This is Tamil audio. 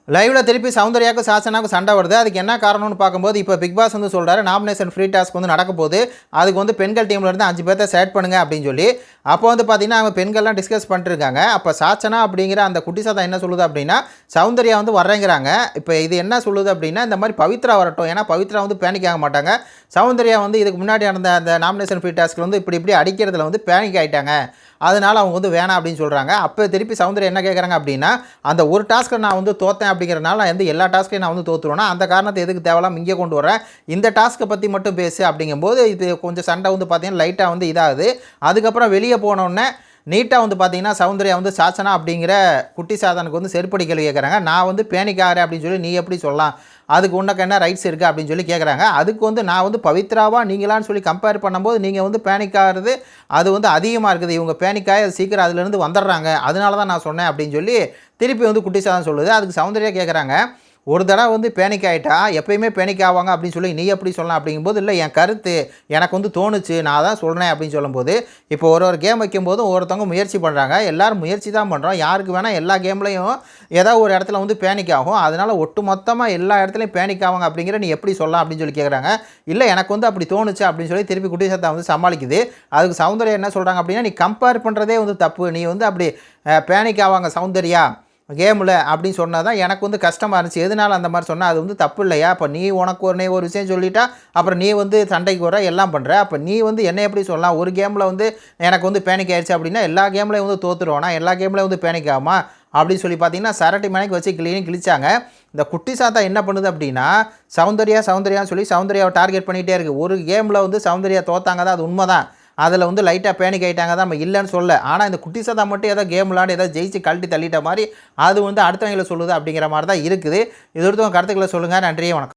லைவ்ல திருப்பி சௌந்தர்யாவுக்கும் சாச்சனாவுக்கும் சண்டை வருது. அதுக்கு என்ன காரணம்னு பார்க்கும்போது, இப்போ பிக் பாஸ் வந்து சொல்றாரு, நாமினேஷன் ஃப்ரீ டாஸ்க் வந்து நடக்க போகுது. அதுக்கு வந்து பெண்கள் டீம்ல இருந்து 5 பேர்த்த செலக்ட் பண்ணுங்க அப்படின்னு சொல்லி. அப்போ வந்து பார்த்தீங்கன்னா, அவங்க பெண்கள்லாம் டிஸ்கஸ் பண்ணிட்டு இருக்காங்க. அப்போ சாச்சனா அப்படிங்கிற அந்த குட்டி சாத்தா என்ன சொல்லுது அப்படின்னா, சௌந்தர்யா வந்து வர்றேங்கிறாங்க. இப்போ இது என்ன சொல்லுது அப்படின்னா, இந்த மாதிரி பவித்ரா வரட்டும். ஏன்னா பவித்ரா வந்து பேனிக் ஆக மாட்டாங்க. சௌந்தர்யா வந்து இதுக்கு முன்னாடி நடந்த அந்த நாமினேஷன் ஃப்ரீ டாஸ்க்ல வந்து இப்படி இப்படி அடிக்கிறதுல வந்து பேனிக் ஆயிட்டாங்க. அதனால அவங்க வந்து வேணாம் அப்படின்னு சொல்கிறாங்க. அப்போ திருப்பி சௌந்தர்யா என்ன கேட்குறாங்க அப்படின்னா, அந்த ஒரு டாஸ்க்கை நான் வந்து தோத்தேன் அப்படிங்கிறனால நான் வந்து எல்லா டாஸ்க்கையும் நான் வந்து தோற்றுருவேன்னா, அந்த காரணத்தை எதுக்கு தேவையில்லாம இங்கே கொண்டு வரேன், இந்த டாஸ்க்கை பற்றி மட்டும் பேசு அப்படிங்கும்போது இது கொஞ்சம் சண்டை வந்து பார்த்தீங்கன்னா லைட்டாக வந்து இதாகுது. அதுக்கப்புறம் வெளியே போனோடனே நீட்டாக வந்து பார்த்தீங்கன்னா சௌந்தர்யா வந்து சாச்சனா அப்படிங்கிற குட்டி சாதனுக்கு வந்து செருப்படி கேள்வி கேட்குறாங்க. நான் வந்து பேனிக் ஆகிறேன் அப்படின்னு சொல்லி நீ எப்படி சொல்லலாம், அதுக்கு உனக்கு என்ன ரைட்ஸ் இருக்குது அப்படின்னு சொல்லி கேட்குறாங்க. அதுக்கு வந்து நான் வந்து பவித்ராவா நீங்களான்னு சொல்லி கம்பேர் பண்ணும்போது நீங்கள் வந்து பேனிக் ஆகிறது அது வந்து அதிகமாக இருக்குது, இவங்க பேனிக்காக அது சீக்கிரம் அதுலேருந்து வந்துடுறாங்க, அதனால தான் நான் சொன்னேன் அப்படின்னு சொல்லி திருப்பி வந்து குட்டி சாதம் சொல்லுது. அதுக்கு சௌந்தர்யா கேட்குறாங்க, ஒரு தடவை வந்து பேனிக் ஆகிட்டா எப்பயுமே பேனிக் ஆவாங்க அப்படின்னு சொல்லி நீ எப்படி சொல்லலாம் அப்படிங்கும்போது, இல்லை என் கருத்து எனக்கு வந்து தோணுச்சு நான் தான் சொல்கிறேன் அப்படின்னு சொல்லும்போது, இப்போ ஒரு கேம் வைக்கும்போதும் ஒருத்தவங்க முயற்சி பண்ணுறாங்க, எல்லோரும் முயற்சி தான் பண்ணுறோம், யாருக்கு வேணால் எல்லா கேம்லையும் ஏதோ ஒரு இடத்துல வந்து பேனிக் ஆகும், அதனால் ஒட்டு மொத்தமாக எல்லா இடத்துலையும் பேனிக் ஆவாங்க அப்படிங்கிற நீ எப்படி சொல்லலாம் அப்படின்னு சொல்லி கேட்குறாங்க. இல்லை எனக்கு வந்து அப்படி தோணுச்சு அப்படின்னு சொல்லி திருப்பி குட்டி சத்தா வந்து சமாளிக்குது. அதுக்கு சௌந்தர்யா என்ன சொல்கிறாங்க அப்படின்னா, நீ கம்பேர் பண்ணுறதே வந்து தப்பு, நீ வந்து அப்படி பேனிக் ஆவாங்க சௌந்தர்யா கேமில் அப்படின்னு சொன்னால் தான் எனக்கு வந்து கஷ்டமாக இருந்துச்சு, எதனால அந்த மாதிரி சொன்னால் அது வந்து தப்பு இல்லையா, அப்போ நீ உனக்கு ஒரு விஷயம் சொல்லிட்டா அப்புறம் நீ வந்து சண்டைக்கு வர எல்லாம் பண்ணுற, அப்போ நீ வந்து என்ன எப்படி சொல்லலாம், ஒரு கேமில் வந்து எனக்கு வந்து பேனிக் ஆயிடுச்சு அப்படின்னா எல்லா கேம்லையும் வந்து தோற்றுருவோன்னா எல்லா கேம்லையும் வந்து பேனிக் ஆகுமா அப்படின்னு சொல்லி பார்த்தீங்கன்னா சரட்டி மணிக்கு வச்சு கிழிச்சாங்க. இந்த குட்டி சாத்தா என்ன பண்ணுது அப்படின்னா, சௌந்தர்யான்னு சொல்லி சௌந்தர்யாவை டார்கெட் பண்ணிகிட்டே இருக்குது. ஒரு கேமில் வந்து சௌந்தர்யா தோத்தாங்க தான், அது உண்மை தான், அதில் வந்து லைட்டாக பேனிக் ஆகிட்டாங்க தான், நம்ம இல்லைன்னு சொல்ல. ஆனால் இந்த குட்டி சாத்தா மட்டும் ஏதோ கேம் விளாண்டு ஏதோ ஜெயிச்சு கழட்டி தள்ளிட்ட மாதிரி அது வந்து அடுத்தவங்களை சொல்லுது அப்படிங்கிற மாதிரி தான் இருக்குது. இது ஒருத்தவங்க கருத்துக்களை சொல்லுங்கள். நன்றி, வணக்கம்.